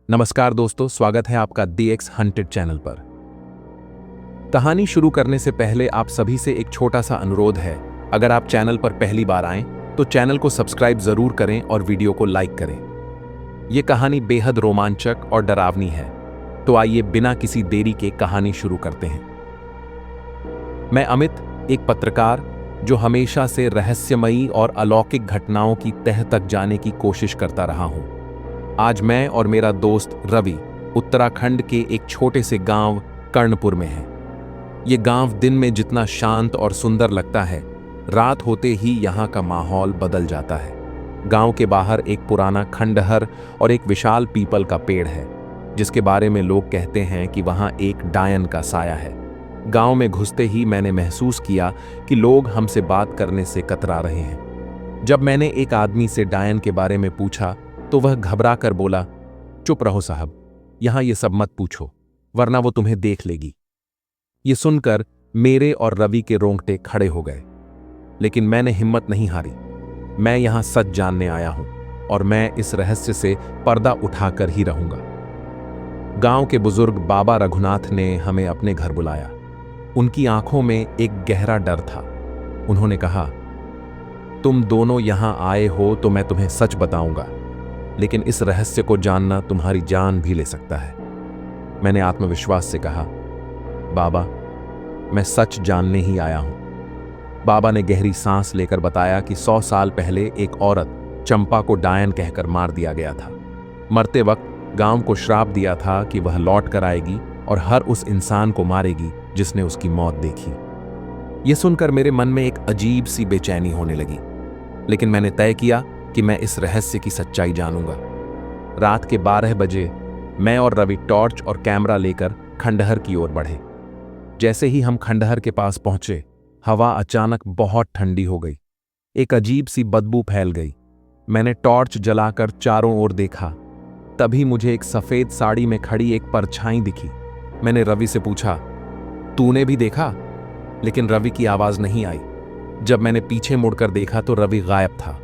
नमस्कार दोस्तों, स्वागत है आपका दी एक्स हंटेड चैनल पर। कहानी शुरू करने से पहले आप सभी से एक छोटा सा अनुरोध है। अगर आप चैनल पर पहली बार आएं तो चैनल को सब्सक्राइब जरूर करें और वीडियो को लाइक करें। यह कहानी बेहद रोमांचक और डरावनी है, तो आइए बिना किसी देरी के कहानी शुरू करते हैं। मैं अमित, एक पत्रकार जो हमेशा से रहस्यमयी और अलौकिक घटनाओं की तह तक जाने की कोशिश करता रहा हूं। आज मैं और मेरा दोस्त रवि उत्तराखंड के एक छोटे से गांव कर्णपुर में हैं। ये गांव दिन में जितना शांत और सुंदर लगता है, रात होते ही यहाँ का माहौल बदल जाता है। गांव के बाहर एक पुराना खंडहर और एक विशाल पीपल का पेड़ है, जिसके बारे में लोग कहते हैं कि वहाँ एक डायन का साया है। गांव में घुसते ही मैंने महसूस किया कि लोग हमसे बात करने से कतरा रहे हैं। जब मैंने एक आदमी से डायन के बारे में पूछा तो वह घबरा कर बोला, चुप रहो साहब, यहां ये सब मत पूछो, वरना वो तुम्हें देख लेगी। ये सुनकर मेरे और रवि के रोंगटे खड़े हो गए, लेकिन मैंने हिम्मत नहीं हारी। मैं यहां सच जानने आया हूं और मैं इस रहस्य से पर्दा उठाकर ही रहूंगा। गांव के बुजुर्ग बाबा रघुनाथ ने हमें अपने घर बुलाया। उनकी आंखों में एक गहरा डर था। उन्होंने कहा, तुम दोनों यहां आए हो तो मैं तुम्हें सच बताऊंगा, लेकिन इस रहस्य को जानना तुम्हारी जान भी ले सकता है। मैंने आत्मविश्वास से कहा, बाबा, मैं सच जानने ही आया हूं। बाबा ने गहरी सांस लेकर बताया कि 100 साल पहले एक औरत चंपा को डायन कहकर मार दिया गया था। मरते वक्त गांव को श्राप दिया था कि वह लौट कर आएगी और हर उस इंसान को मारेगी जिसने उसकी मौत देखी। यह सुनकर मेरे मन में एक अजीब सी बेचैनी होने लगी, लेकिन मैंने तय किया कि मैं इस रहस्य की सच्चाई जानूंगा। रात के 12 बजे मैं और रवि टॉर्च और कैमरा लेकर खंडहर की ओर बढ़े। जैसे ही हम खंडहर के पास पहुंचे, हवा अचानक बहुत ठंडी हो गई। एक अजीब सी बदबू फैल गई। मैंने टॉर्च जलाकर चारों ओर देखा। तभी मुझे एक सफेद साड़ी में खड़ी एक परछाई दिखी। मैंने रवि से पूछा, तूने भी देखा? लेकिन रवि की आवाज नहीं आई। जब मैंने पीछे मुड़कर देखा तो रवि गायब था।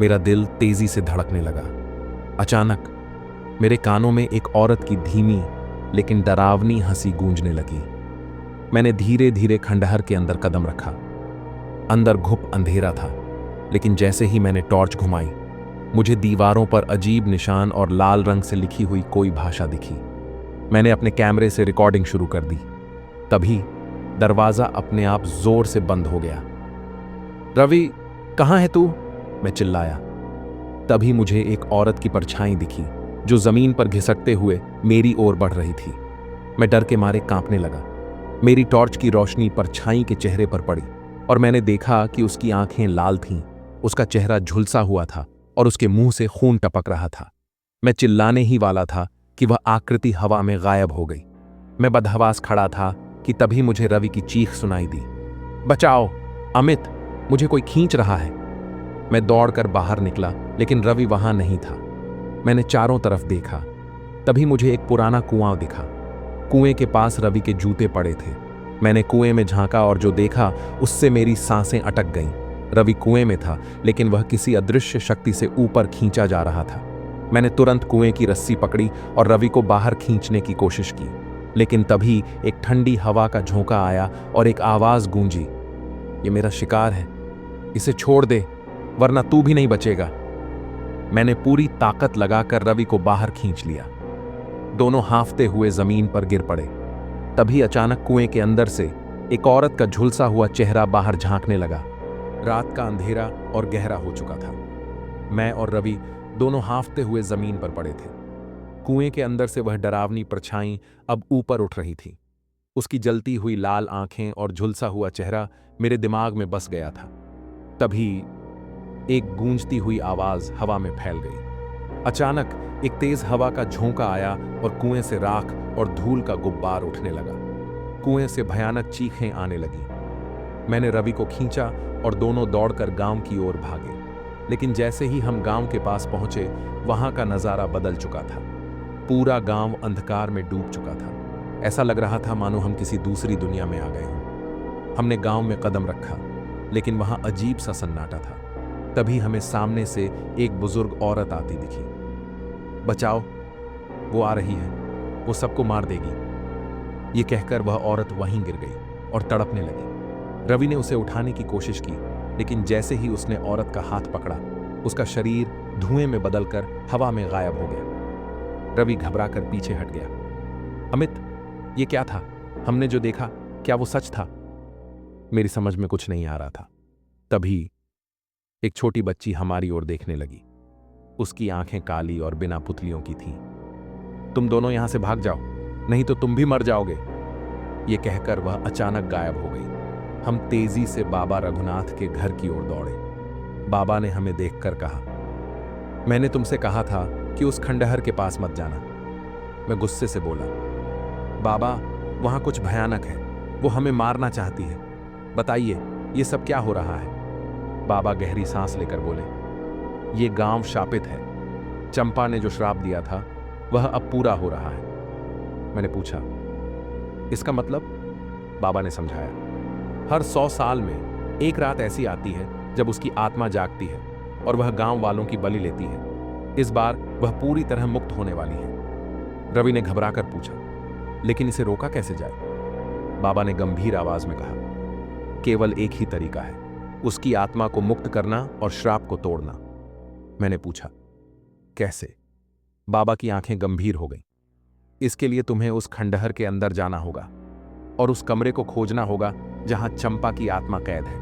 मेरा दिल तेजी से धड़कने लगा। अचानक मेरे कानों में एक औरत की धीमी लेकिन डरावनी हंसी गूंजने लगी। मैंने धीरे धीरे खंडहर के अंदर कदम रखा। अंदर घुप अंधेरा था, लेकिन जैसे ही मैंने टॉर्च घुमाई, मुझे दीवारों पर अजीब निशान और लाल रंग से लिखी हुई कोई भाषा दिखी। मैंने अपने कैमरे से रिकॉर्डिंग शुरू कर दी। तभी दरवाजा अपने आप जोर से बंद हो गया। रवि, कहां है तू? मैं चिल्लाया। तभी मुझे एक औरत की परछाई दिखी जो जमीन पर घिसटते हुए मेरी ओर बढ़ रही थी। मैं डर के मारे कांपने लगा। मेरी टॉर्च की रोशनी परछाई के चेहरे पर पड़ी और मैंने देखा कि उसकी आंखें लाल थीं, उसका चेहरा झुलसा हुआ था और उसके मुंह से खून टपक रहा था। मैं चिल्लाने ही वाला था कि वह आकृति हवा में गायब हो गई। मैं बदहवास खड़ा था कि तभी मुझे रवि की चीख सुनाई दी, बचाओ अमित, मुझे कोई खींच रहा है। मैं दौड़कर बाहर निकला, लेकिन रवि वहां नहीं था। मैंने चारों तरफ देखा। तभी मुझे एक पुराना कुआं दिखा। कुएं के पास रवि के जूते पड़े थे। मैंने कुएं में झांका और जो देखा उससे मेरी सांसें अटक गईं। रवि कुएं में था, लेकिन वह किसी अदृश्य शक्ति से ऊपर खींचा जा रहा था। मैंने तुरंत कुएं की रस्सी पकड़ी और रवि को बाहर खींचने की कोशिश की, लेकिन तभी एक ठंडी हवा का झोंका आया और एक आवाज गूंजी, ये मेरा शिकार है, इसे छोड़ दे वरना तू भी नहीं बचेगा। मैंने पूरी ताकत लगाकर रवि को बाहर खींच लिया। दोनों हांफते हुए जमीन पर गिर पड़े। तभी अचानक कुएं के अंदर से एक औरत का झुलसा हुआ चेहरा बाहर झांकने लगा। रात का अंधेरा और गहरा हो चुका था। मैं और रवि दोनों हांफते हुए जमीन पर पड़े थे। कुएं के अंदर से वह डरावनी परछाई अब ऊपर उठ रही थी। उसकी जलती हुई लाल आंखें और झुलसा हुआ चेहरा मेरे दिमाग में बस गया था। तभी एक गूंजती हुई आवाज हवा में फैल गई। अचानक एक तेज हवा का झोंका आया और कुएं से राख और धूल का गुब्बार उठने लगा। कुएं से भयानक चीखें आने लगी। मैंने रवि को खींचा और दोनों दौड़कर गांव की ओर भागे। लेकिन जैसे ही हम गांव के पास पहुंचे, वहां का नजारा बदल चुका था। पूरा गांव अंधकार में डूब चुका था। ऐसा लग रहा था मानो हम किसी दूसरी दुनिया में आ गए हों। हमने गांव में कदम रखा, लेकिन वहां अजीब सा सन्नाटा था। तभी हमें सामने से एक बुजुर्ग औरत आती दिखी। बचाओ, वो आ रही है, वो सबको मार देगी। ये कहकर वह औरत वहीं गिर गई और तड़पने लगी। रवि ने उसे उठाने की कोशिश की, लेकिन जैसे ही उसने औरत का हाथ पकड़ा, उसका शरीर धुएं में बदलकर हवा में गायब हो गया। रवि घबराकर पीछे हट गया। अमित, ये क्या था? हमने जो देखा, क्या वो सच था? मेरी समझ में कुछ नहीं आ रहा था। तभी एक छोटी बच्ची हमारी ओर देखने लगी। उसकी आंखें काली और बिना पुतलियों की थीं। तुम दोनों यहां से भाग जाओ, नहीं तो तुम भी मर जाओगे। ये कहकर वह अचानक गायब हो गई। हम तेजी से बाबा रघुनाथ के घर की ओर दौड़े। बाबा ने हमें देखकर कहा, मैंने तुमसे कहा था कि उस खंडहर के पास मत जाना। मैं गुस्से से बोला, बाबा, वहां कुछ भयानक है, वो हमें मारना चाहती है। बताइए, ये सब क्या हो रहा है? बाबा गहरी सांस लेकर बोले, ये गांव शापित है। चंपा ने जो श्राप दिया था वह अब पूरा हो रहा है। मैंने पूछा, इसका मतलब? बाबा ने समझाया, हर 100 साल में एक रात ऐसी आती है जब उसकी आत्मा जागती है और वह गांव वालों की बलि लेती है। इस बार वह पूरी तरह मुक्त होने वाली है। रवि ने घबराकर पूछा, लेकिन इसे रोका कैसे जाए? बाबा ने गंभीर आवाज में कहा, केवल एक ही तरीका है, उसकी आत्मा को मुक्त करना और श्राप को तोड़ना। मैंने पूछा, कैसे? बाबा की आंखें गंभीर हो गईं। इसके लिए तुम्हें उस खंडहर के अंदर जाना होगा और उस कमरे को खोजना होगा जहां चंपा की आत्मा कैद है।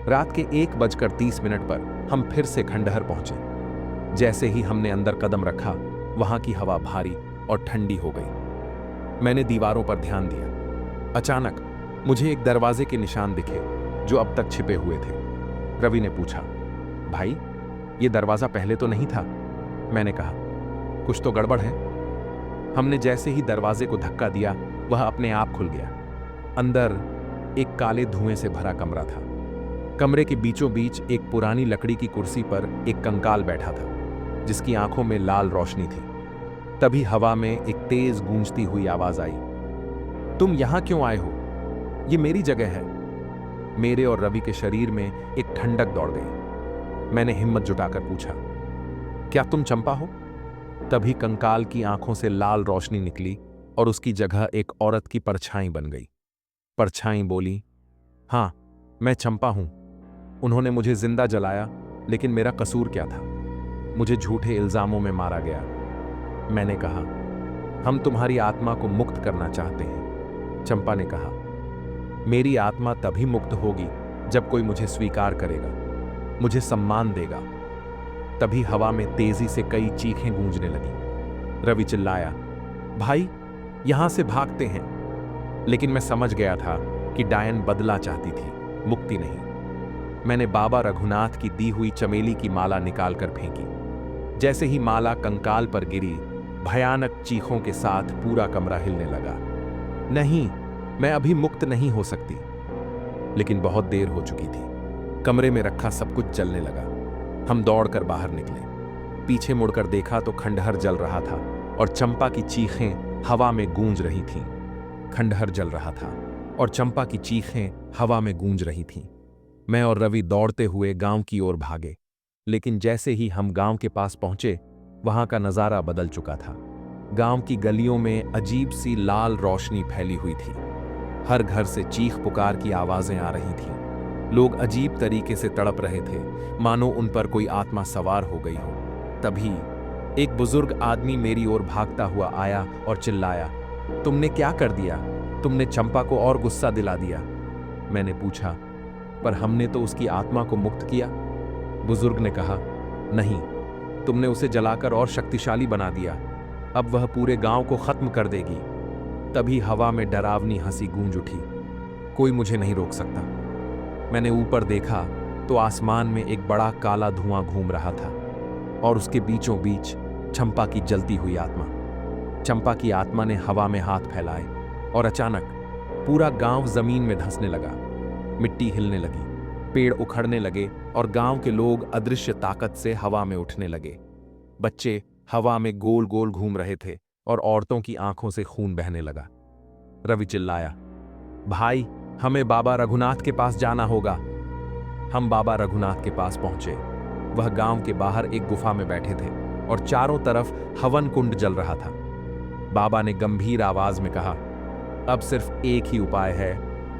रात के 1:30 पर हम फिर से खंडहर पहुंचे। जैसे ही हमने अंदर कदम रखा, वहां की हवा भारी और ठंडी हो गई। मैंने दीवारों पर ध्यान दिया। अचानक मुझे एक दरवाजे के निशान दिखे जो अब तक छिपे हुए थे। रवि ने पूछा, भाई, ये दरवाजा पहले तो नहीं था? मैंने कहा, कुछ तो गड़बड़ है। हमने जैसे ही दरवाजे को धक्का दिया, वह अपने आप खुल गया। अंदर एक काले धुएं से भरा कमरा था। कमरे के बीचों बीच एक पुरानी लकड़ी की कुर्सी पर एक कंकाल बैठा था, जिसकी आंखों में लाल रोशनी थी। तभी हवा में एक तेज गूंजती हुई आवाज आई, तुम यहां क्यों आए हो? ये मेरी जगह है। मेरे और रवि के शरीर में एक ठंडक दौड़ गई। मैंने हिम्मत जुटाकर पूछा, क्या तुम चंपा हो? तभी कंकाल की आंखों से लाल रोशनी निकली और उसकी जगह एक औरत की परछाई बन गई। परछाई बोली, हां, मैं चंपा हूं। उन्होंने मुझे जिंदा जलाया, लेकिन मेरा कसूर क्या था? मुझे झूठे इल्जामों में मारा गया। मैंने कहा, हम तुम्हारी आत्मा को मुक्त करना चाहते हैं। चंपा ने कहा, मेरी आत्मा तभी मुक्त होगी जब कोई मुझे स्वीकार करेगा, मुझे सम्मान देगा। तभी हवा में तेजी से कई चीखें गूंजने लगी। रवि चिल्लाया, भाई, यहां से भागते हैं। लेकिन मैं समझ गया था कि डायन बदला चाहती थी, मुक्ति नहीं। मैंने बाबा रघुनाथ की दी हुई चमेली की माला निकालकर फेंकी। जैसे ही माला कंकाल पर गिरी, भयानक चीखों के साथ पूरा कमरा हिलने लगा। नहीं, मैं अभी मुक्त नहीं हो सकती। लेकिन बहुत देर हो चुकी थी। कमरे में रखा सब कुछ जलने लगा। हम दौड़कर बाहर निकले। पीछे मुड़कर देखा तो खंडहर जल रहा था और चंपा की चीखें हवा में गूंज रही थीं। खंडहर जल रहा था और चंपा की चीखें हवा में गूंज रही थीं। मैं और रवि दौड़ते हुए गांव की ओर भागे, लेकिन जैसे ही हम गांव के पास पहुंचे, वहां का नजारा बदल चुका था। गांव की गलियों में अजीब सी लाल रोशनी फैली हुई थी। हर घर से चीख पुकार की आवाजें आ रही थीं। लोग अजीब तरीके से तड़प रहे थे, मानो उन पर कोई आत्मा सवार हो गई हो। तभी एक बुजुर्ग आदमी मेरी ओर भागता हुआ आया और चिल्लाया, तुमने क्या कर दिया? तुमने चंपा को और गुस्सा दिला दिया। मैंने पूछा, पर हमने तो उसकी आत्मा को मुक्त किया। बुजुर्ग ने कहा, नहीं, तुमने उसे जलाकर और शक्तिशाली बना दिया। अब वह पूरे गांव को खत्म कर देगी। तभी हवा में डरावनी हंसी गूंज उठी। कोई मुझे नहीं रोक सकता। मैंने ऊपर देखा तो आसमान में एक बड़ा काला धुआं घूम रहा था और उसके बीचों बीच चंपा की जलती हुई आत्मा। चंपा की आत्मा ने हवा में हाथ फैलाए और अचानक पूरा गांव जमीन में धंसने लगा। मिट्टी हिलने लगी, पेड़ उखड़ने लगे और गांव के लोग अदृश्य ताकत से हवा में उठने लगे। बच्चे हवा में गोल गोल घूम रहे थे और औरतों की आंखों से खून बहने लगा। रवि चिल्लाया, भाई, हमें बाबा रघुनाथ के पास जाना होगा। हम बाबा रघुनाथ के पास पहुंचे। वह गांव के बाहर एक गुफा में बैठे थे और चारों तरफ हवन कुंड जल रहा था। बाबा ने गंभीर आवाज में कहा, अब सिर्फ एक ही उपाय है,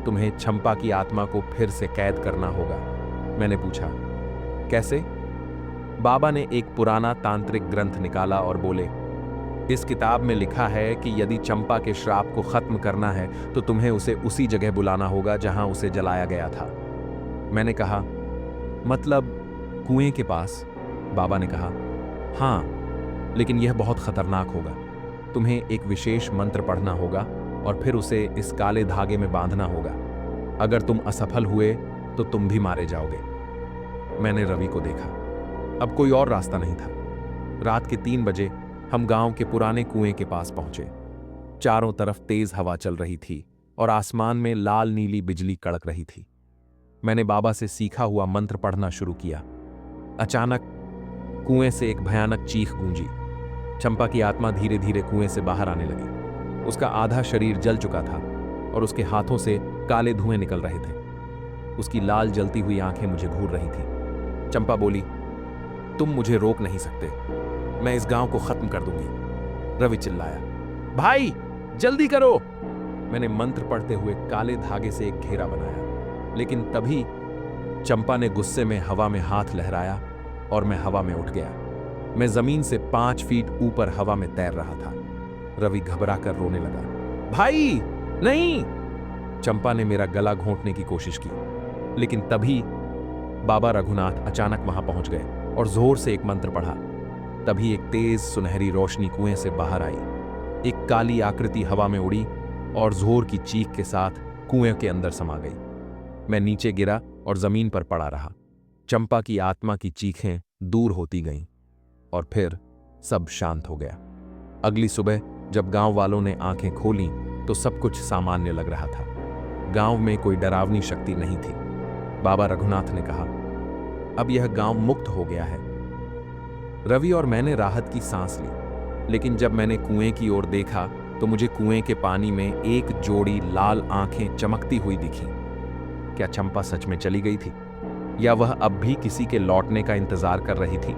तुम्हें चंपा की आत्मा को फिर से कैद करना होगा। मैंने पूछा, कैसे? बाबा ने एक पुराना तांत्रिक ग्रंथ निकाला और बोले, इस किताब में लिखा है कि यदि चंपा के श्राप को खत्म करना है तो तुम्हें उसे उसी जगह बुलाना होगा जहां उसे जलाया गया था। मैंने कहा, मतलब कुएं के पास? बाबा ने कहा, हाँ, लेकिन यह बहुत खतरनाक होगा। तुम्हें एक विशेष मंत्र पढ़ना होगा और फिर उसे इस काले धागे में बांधना होगा। अगर तुम असफल हुए तो तुम भी मारे जाओगे। मैंने रवि को देखा। अब कोई और रास्ता नहीं था। रात के 3 बजे हम गांव के पुराने कुएं के पास पहुंचे। चारों तरफ तेज हवा चल रही थी और आसमान में लाल नीली बिजली कड़क रही थी। मैंने बाबा से सीखा हुआ मंत्र पढ़ना शुरू किया। अचानक कुएं से एक भयानक चीख गूंजी। चंपा की आत्मा धीरे धीरे कुएं से बाहर आने लगी। उसका आधा शरीर जल चुका था और उसके हाथों से काले धुएं निकल रहे थे। उसकी लाल जलती हुई आंखें मुझे घूर रही थी। चंपा बोली, तुम मुझे रोक नहीं सकते, मैं इस गांव को खत्म कर दूंगी। रवि चिल्लाया, भाई जल्दी करो। मैंने मंत्र पढ़ते हुए काले धागे से एक घेरा बनाया, लेकिन तभी चंपा ने गुस्से में हवा में हाथ लहराया और मैं हवा में उठ गया। मैं जमीन से 5 फीट ऊपर हवा में तैर रहा था। रवि घबरा कर रोने लगा, भाई नहीं। चंपा ने मेरा गला घोंटने की कोशिश की, लेकिन तभी बाबा रघुनाथ अचानक वहां पहुंच गए और जोर से एक मंत्र पढ़ा। तभी एक तेज सुनहरी रोशनी कुएं से बाहर आई। एक काली आकृति हवा में उड़ी और जोर की चीख के साथ कुएं के अंदर समा गई। मैं नीचे गिरा और जमीन पर पड़ा रहा। चंपा की आत्मा की चीखें दूर होती गईं और फिर सब शांत हो गया। अगली सुबह जब गांव वालों ने आंखें खोलीं तो सब कुछ सामान्य लग रहा था। गांव में कोई डरावनी शक्ति नहीं थी। बाबा रघुनाथ ने कहा, अब यह गांव मुक्त हो गया है। रवि और मैंने राहत की सांस ली, लेकिन जब मैंने कुएं की ओर देखा तो मुझे कुएं के पानी में एक जोड़ी लाल आंखें चमकती हुई दिखी। क्या चंपा सच में चली गई थी या वह अब भी किसी के लौटने का इंतजार कर रही थी?